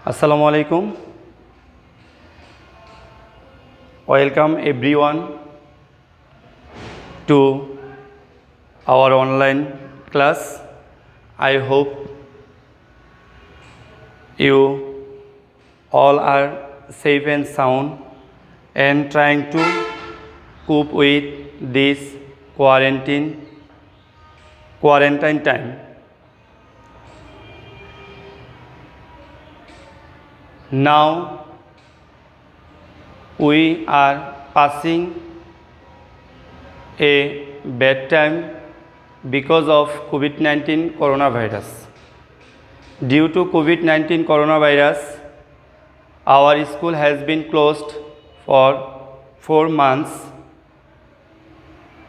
Assalamu alaikum. Welcome everyone to our online class. I hope you all are safe and sound and trying to cope with this quarantine time. Now we are passing a bad time because of COVID-19 coronavirus. Due to COVID-19 coronavirus, our school has been closed for 4 months.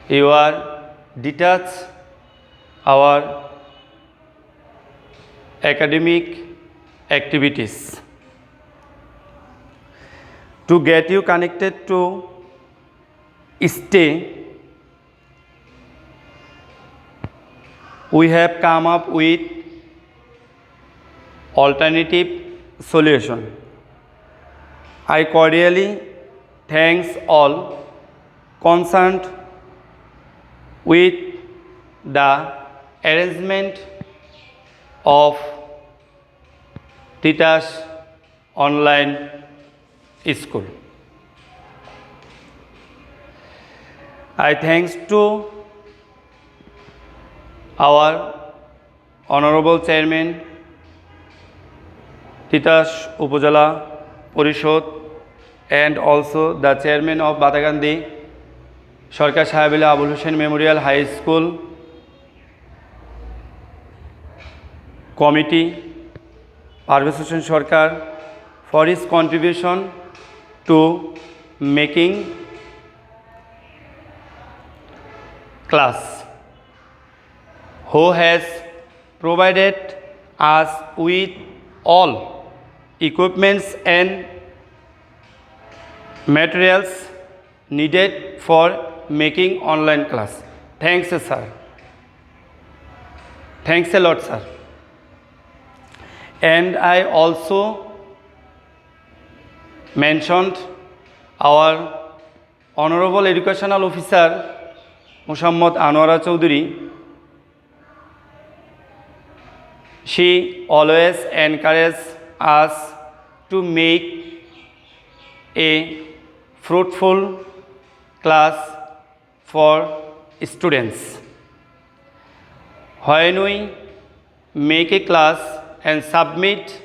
You are detached our academic activities. To get you connected to stay, we have come up with alternative solution. I cordially thanks all concerned with the arrangement of Tita's online school. I thanks to our honorable chairman, Titas Upojala Porishod, and also the chairman of Batagandi Sarkar Sahabila Abul Hussain Memorial High School Committee, Parvez Hossain Sarkar, for his contribution to making class, who has provided us with all equipments and materials needed for making online class. Thanks, sir. Thanks a lot, sir. And I also mentioned our honorable educational officer Mushammad Anwara Chowdhury. She always encourages us to make a fruitful class for students. When we make a class and submit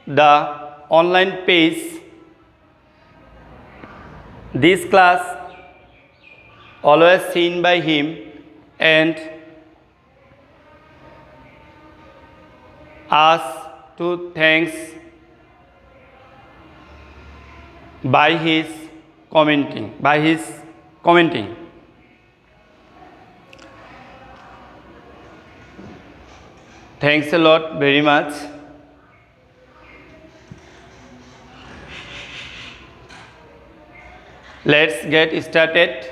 the online page, this class always seen by him and us to thanks by his commenting. Thanks a lot very much. Let's get started.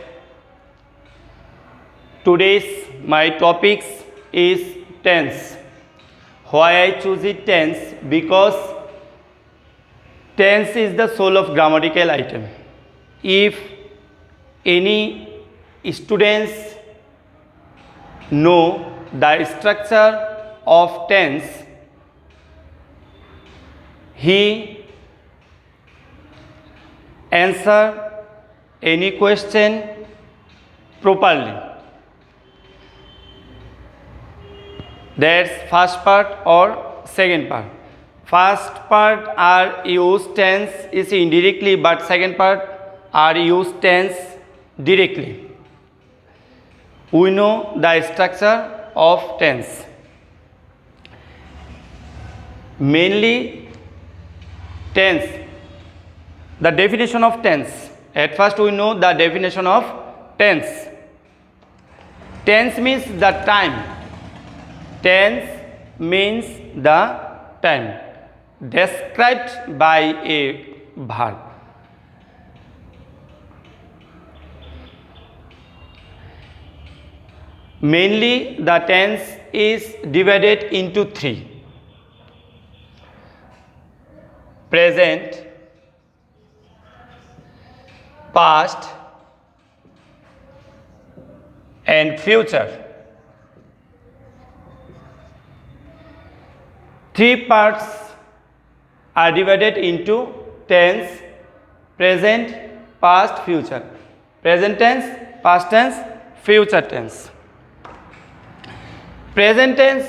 Today's my topics is tense. Why I choose it tense? Because tense is the soul of grammatical item. If any students know the structure of tense, he answer any question properly. That's first part or second part. First part are used tense is indirectly, but second part are used tense directly. We know the structure of tense. Mainly tense, the definition of tense. At first we know the definition of tense. Tense means the time. Tense means the time described by a verb. Mainly the tense is divided into three. present, past and future. Three parts are divided into tense, present, past, future. Present tense, past tense, future tense. Present tense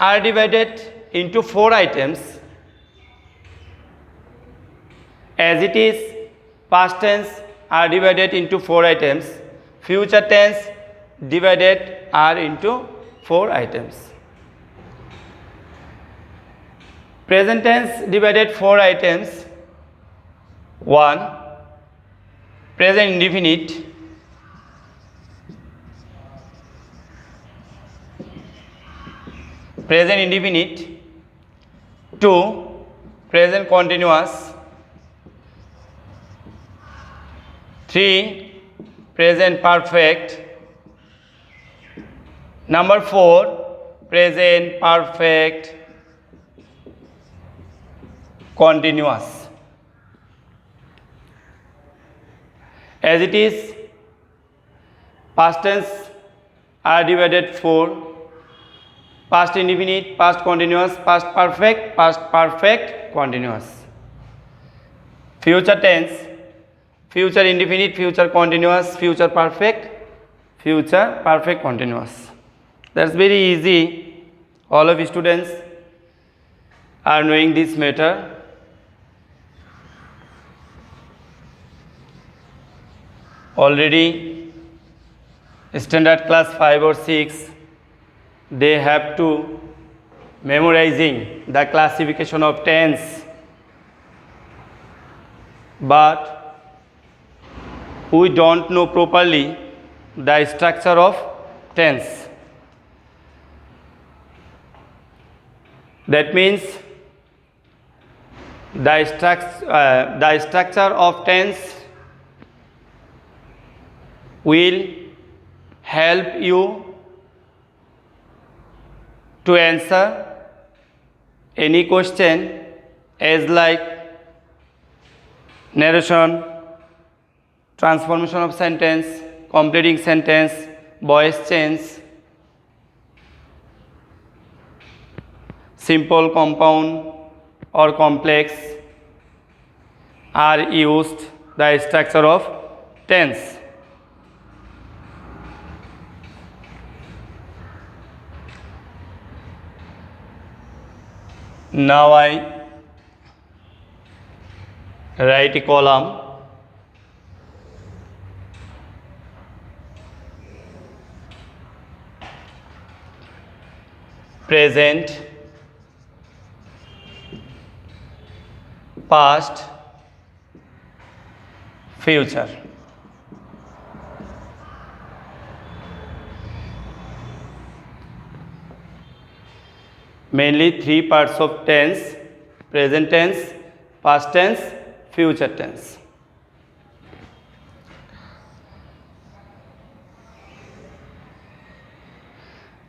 are divided into 4 items. As it is, past tense are divided into 4 items. Future tense divided are into 4 items. Present tense divided 4 items. 1. Present indefinite. Present indefinite. 2. Present continuous. 3. Present perfect. Number 4. Present perfect continuous. As it is, past tense are divided 4. Past indefinite, past continuous, past perfect continuous. Future tense, future indefinite, future continuous, future perfect continuous. That's very easy. All of you students are knowing this matter. Already standard class 5 or 6, they have to memorizing the classification of tense, but we don't know properly the structure of tense. That means the structure of tense will help you to answer any question as like narration, transformation of sentence, completing sentence, voice change, simple, compound or complex are used the structure of tense. Now I write a column. Present, past, future. Mainly 3 parts of tense: present tense, past tense, future tense.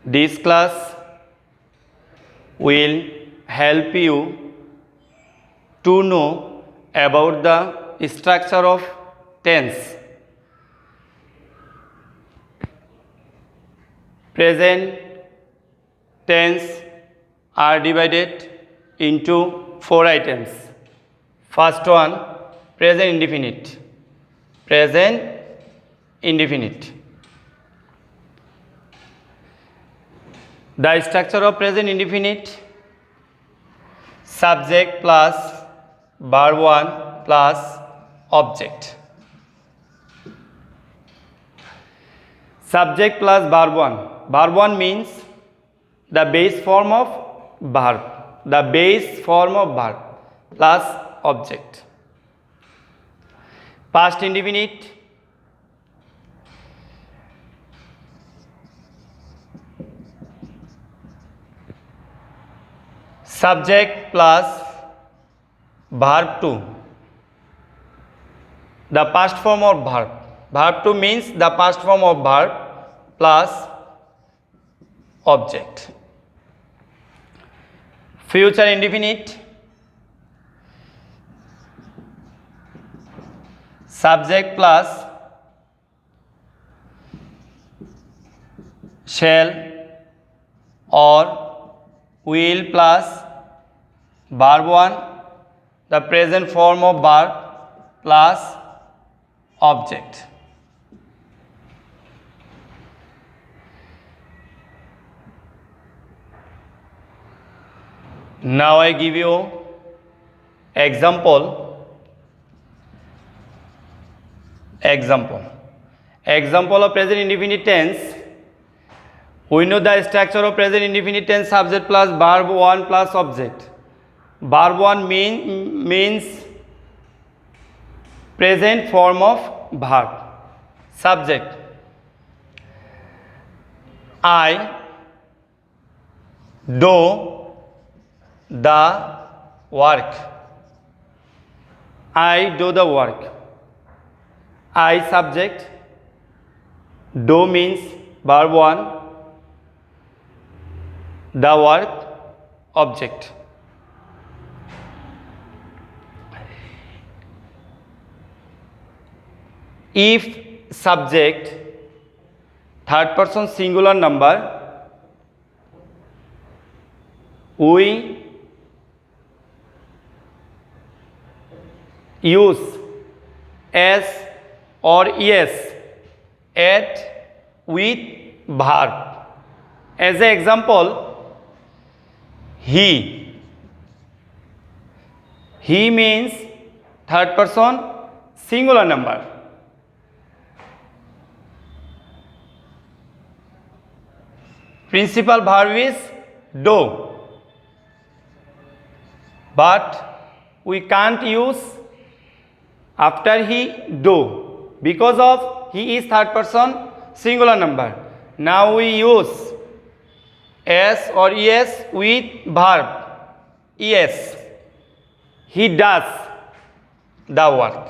This class will help you to know about the structure of tense. Present tense are divided into 4 items. First one, present indefinite. Present indefinite. The structure of present indefinite: subject plus verb 1 plus object. Subject plus verb 1. Verb 1 means the base form of verb. The base form of verb plus object. Past indefinite: subject plus verb 2. The past form of verb. Verb 2 means the past form of verb plus object. Future indefinite: subject plus shall or will plus verb 1, the present form of verb plus object. Now I give you example of present indefinite tense. We know the structure of present indefinite tense: subject plus verb 1 plus object. Verb 1 means present form of verb. Subject: I do the work. I do the work. I subject, do means verb 1, the work object. If subject third person singular number, we use s or es at with verb. As an example, he means third person singular number. Principal verb is do, but we can't use after he do because of he is third person singular number. Now we use s or es with verb es. He does the work.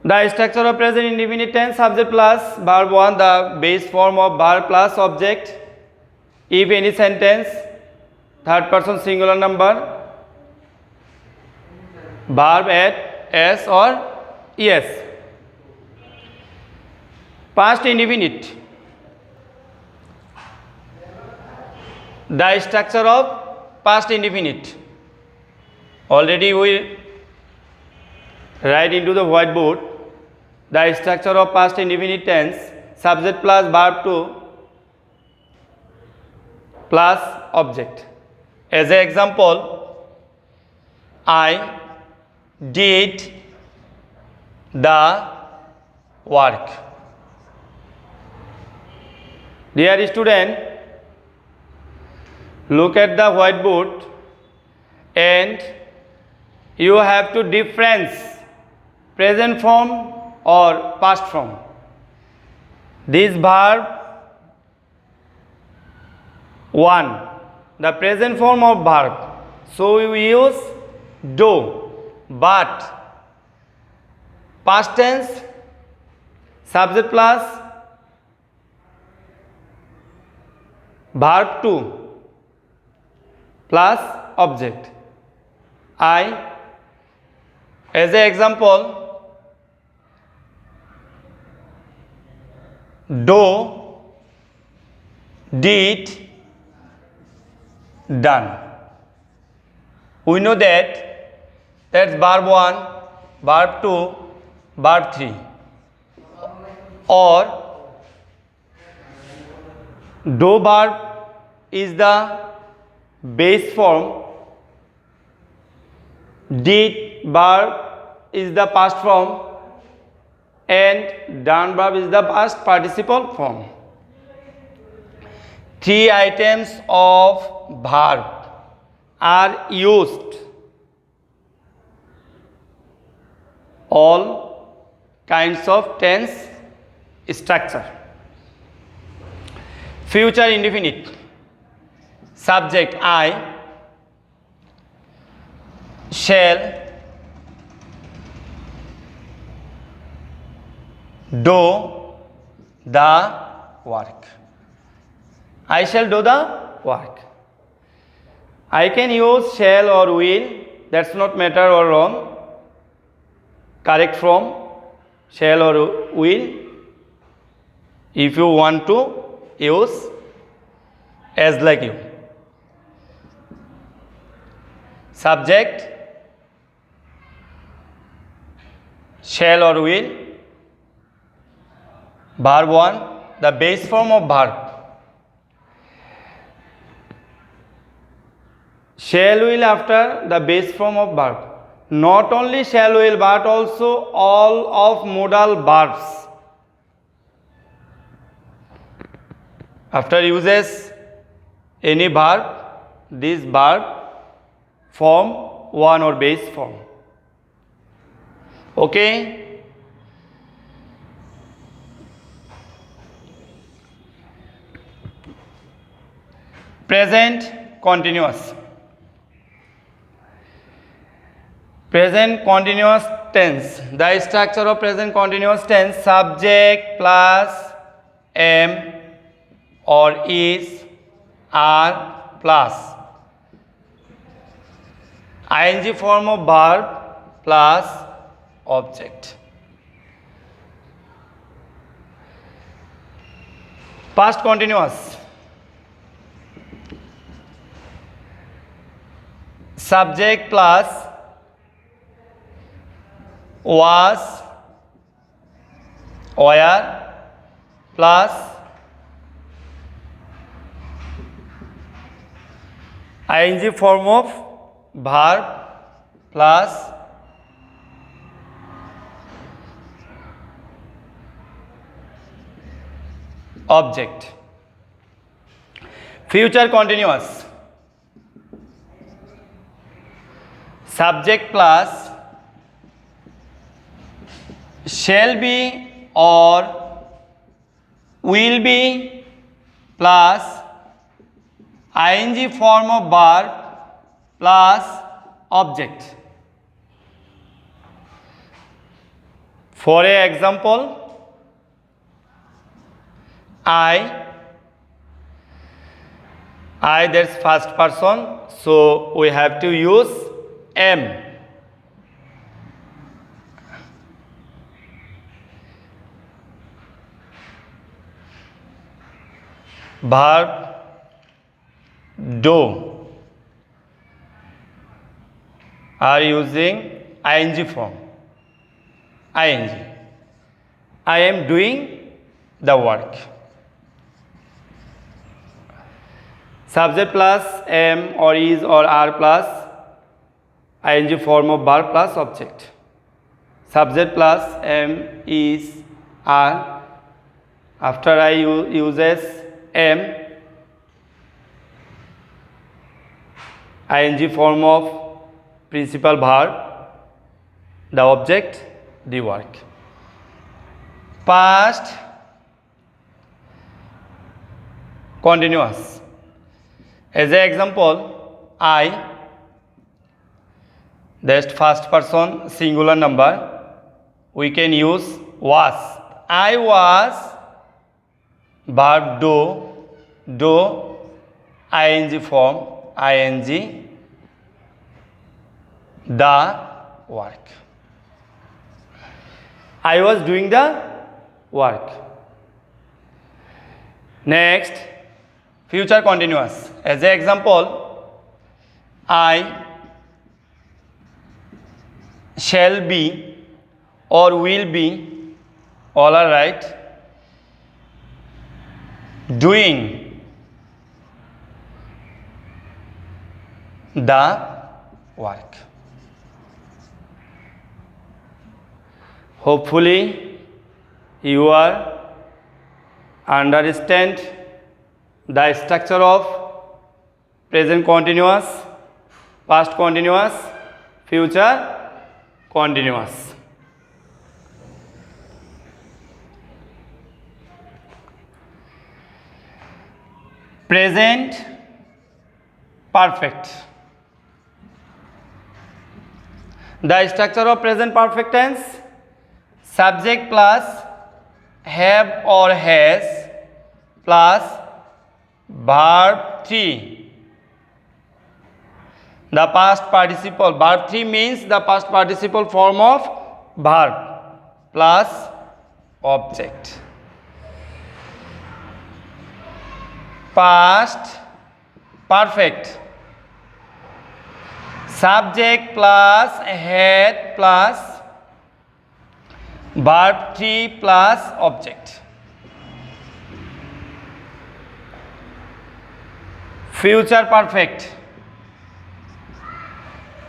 The structure of present indefinite tense: subject plus verb 1, the base form of verb plus object. If any sentence third person singular number, verb at s or es. Past indefinite. The structure of past indefinite already we write into the whiteboard. The structure of past indefinite tense: subject plus verb 2 plus object. As an example, I did the work. Dear student, look at the whiteboard and you have to difference present form or past form. This verb 1, the present form of verb, so we use do, but past tense subject plus verb 2 plus object. I, as an example, do, did, done. We know that's verb 1, verb 2, verb 3. Or do verb is the base form, did verb is the past form, and done verb is the past participle form. 3 items of verb are used. All kinds of tense structure. Future indefinite: subject I, shall do the work. I shall do the work. I can use shall or will, that's not matter or wrong. Correct from shall or will. If you want to use as like you. Subject shall or will. Verb 1, the base form of verb. Shall will after the base form of verb. Not only shall will but also all of modal verbs. After uses any verb, this verb form one or base form. Okay. Present continuous. Present continuous tense. The structure of present continuous tense: subject plus am or is, are plus ing form of verb plus object. Past continuous: subject plus was, were plus ing form of verb plus object. Future continuous: subject plus shall be or will be plus ing form of verb plus object. For an example, I that's first person, so we have to use am. Verb do are using ing form. ing. I am doing the work. Subject plus am or is or are plus ing form of verb plus object. Subject plus am, is, are. After I uses am, ing form of principal verb, the object, the work. Past continuous: as an example, I, that's first person singular number, we can use was. I was, verb do ing form, ing, the work. I was doing the work. Next, future continuous: as an example, I shall be or will be, all are right, doing the work. Hopefully you are understand the structure of present continuous, past continuous, future continuous. Present perfect. The structure of present perfect tense: subject plus have or has plus verb 3 The past participle. Verb 3 means the past participle form of verb plus object. Past perfect. Subject plus had plus verb 3 plus object. Future perfect.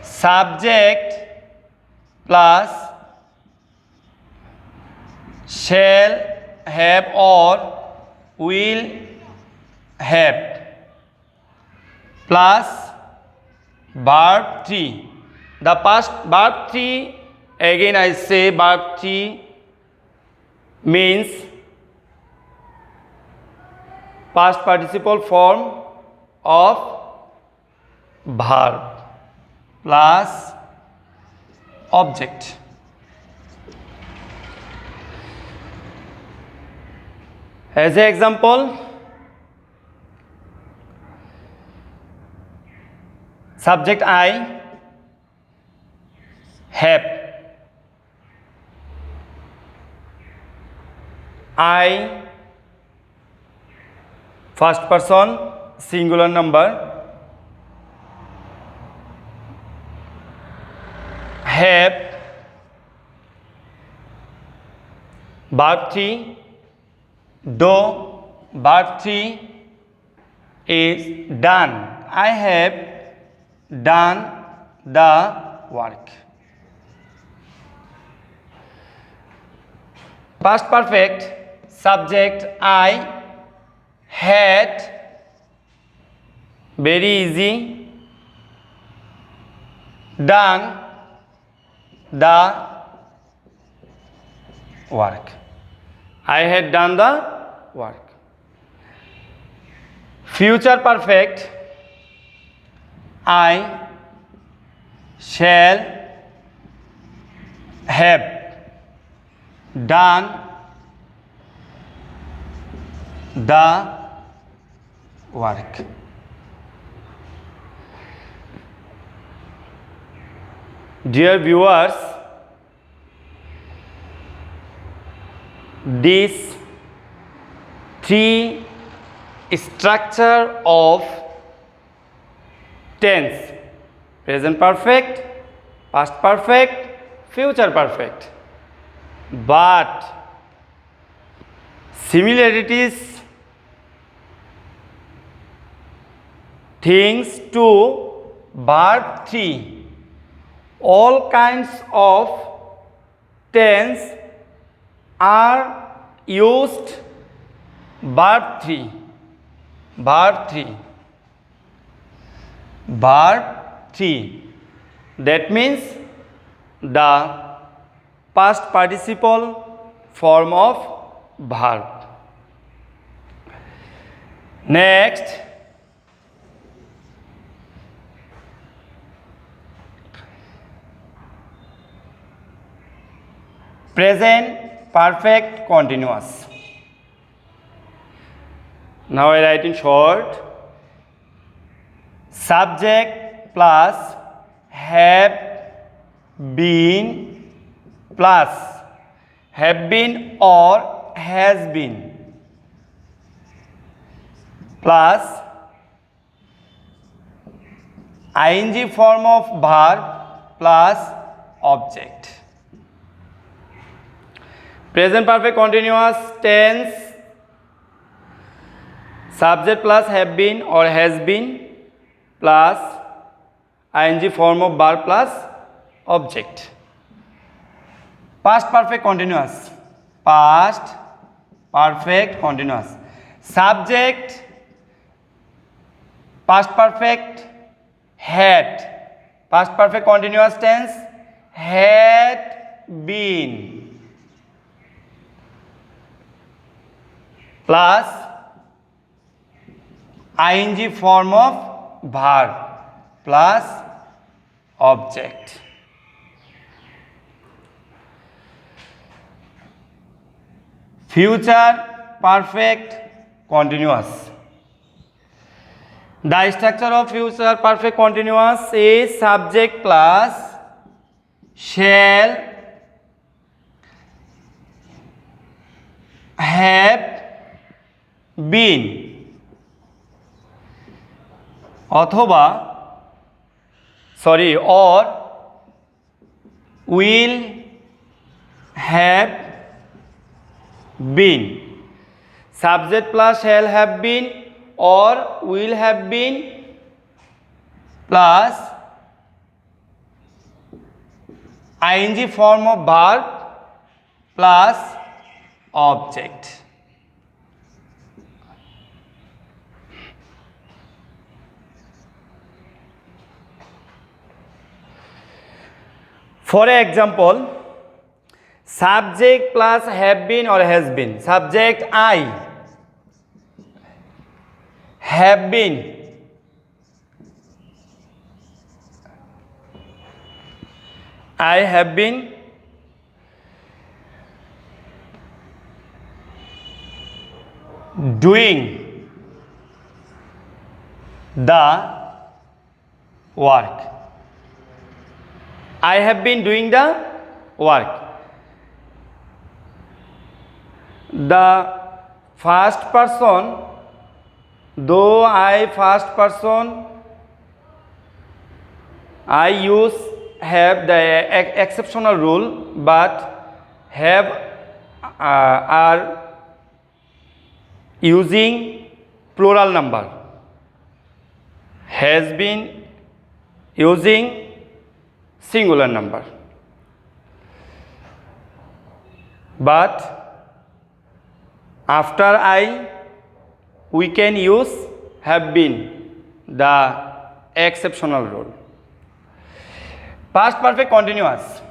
Subject plus shall have or will have plus verb 3. The past verb 3, again I say verb 3 means past participle form of verb plus object. As an example, subject I have. I, first person singular number, have verb 3, do verb 3 is done. I have done the work. Past perfect, subject I had, very easy, done the work. I had done the work. Future perfect, I shall have done the work. Dear viewers, this three structure of tense: present perfect, past perfect, future perfect, but similarities things to verb 3. All kinds of tense are used verb 3. Verb 3. Verb 3. That means the past participle form of verb. Next, present perfect continuous. Now I write in short: subject plus have been plus have been or has been plus ing form of verb plus object. Present perfect continuous tense: subject plus have been or has been plus ing form of verb plus object. Past perfect continuous: past perfect continuous. Subject past perfect had, past perfect continuous tense had been, plus ing form of verb plus object. Future perfect continuous: The structure of future perfect continuous is subject plus shall have been অথবা or will have been. Subject plus shall have been or will have been plus ing form of verb plus object. For example, subject plus have been or has been. Subject I have been. I have been doing the work. I have been doing the work. The first person, though I first person, I use have the exceptional rule, but have are using plural number. Has been using singular number. But after I, we can use have been, the exceptional rule. Past perfect continuous.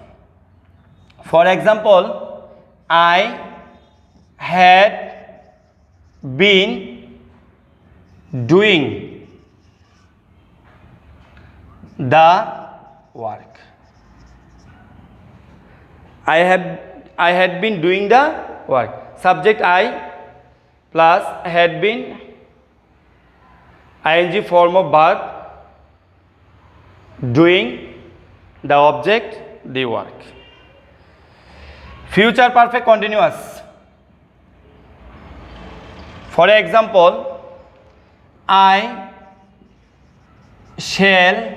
For example, I had been doing the work. I had been doing the work. Subject I plus had been ing form of verb, doing the object, the work. Future perfect continuous. For example, I shall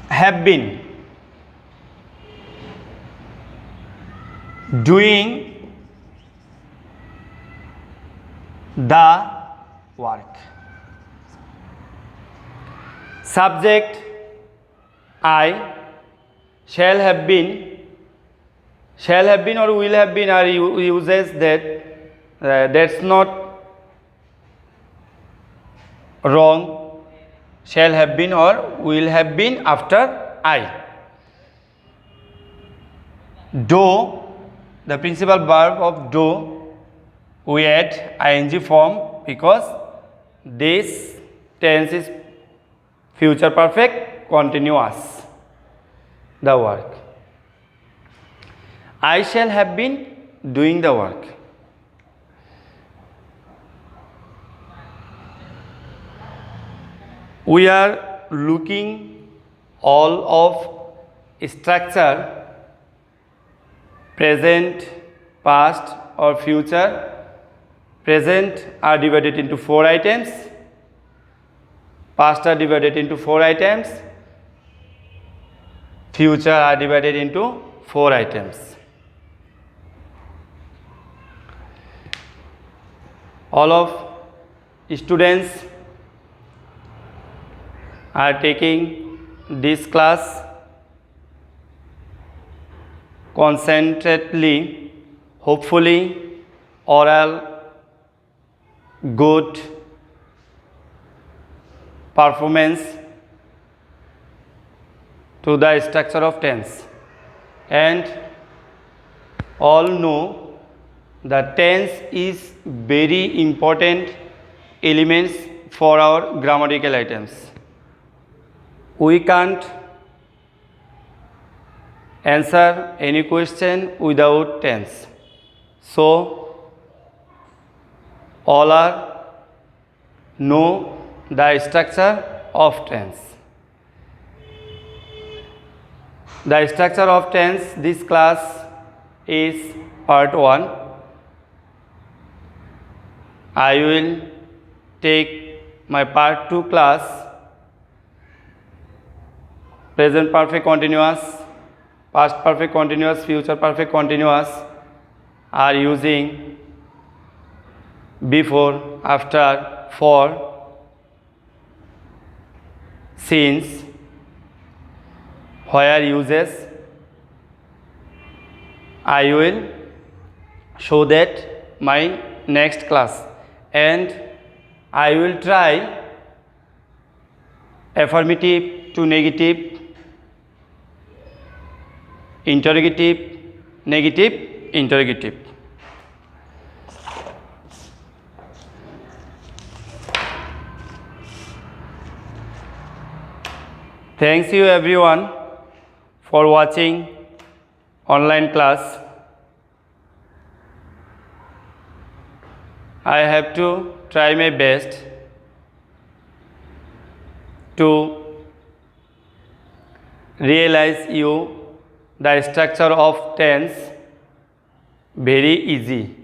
have been doing the work. Subject I, shall have been or will have been are uses that that's not wrong. Shall have been or will have been after I. Do, the principal verb of do, we add ing form because this tense is future perfect continuous, the work. I shall have been doing the work. We are looking all of structure, present, past or future. Present are divided into 4 items. Past are divided into 4 items. Future are divided into 4 items. All of students are taking this class concentratedly, hopefully oral good performance to the structure of tense, and all know the tense is very important elements for our grammatical items. We can't answer any question without tense. So all are know the structure of tense. The structure of tense, this class is part 1. I will take my part 2 class, present perfect continuous, past perfect continuous, future perfect continuous are using before, after, for, since, where uses. I will show that my next class, and I will try affirmative to negative, interrogative, negative, interrogative. Thanks you everyone for watching online class. I have to try my best to realize you the structure of tense very easy.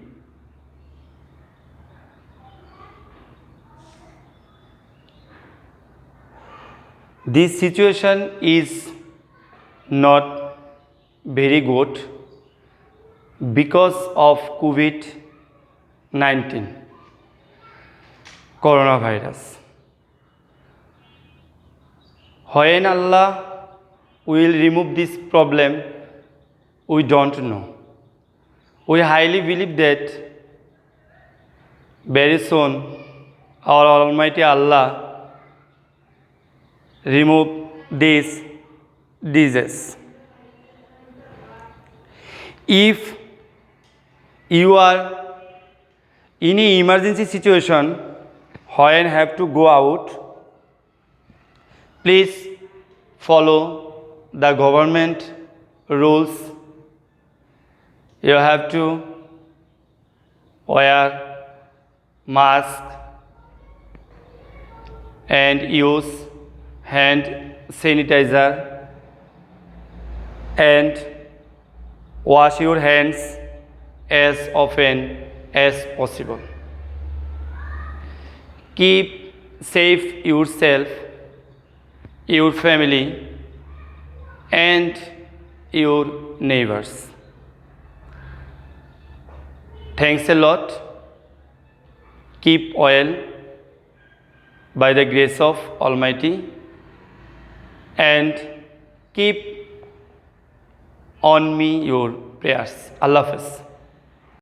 This situation is not very good because of COVID-19, coronavirus. When Allah will remove this problem, we don't know. We highly believe that very soon our Almighty Allah remove these diseases. If you are in an emergency situation when have to go out, please follow the government rules. You have to wear mask and use hand sanitizer and wash your hands as often as possible. Keep safe yourself, your family, and your neighbors. Thanks a lot. Keep well by the grace of Almighty, and keep on me your prayers. Allah Hafiz.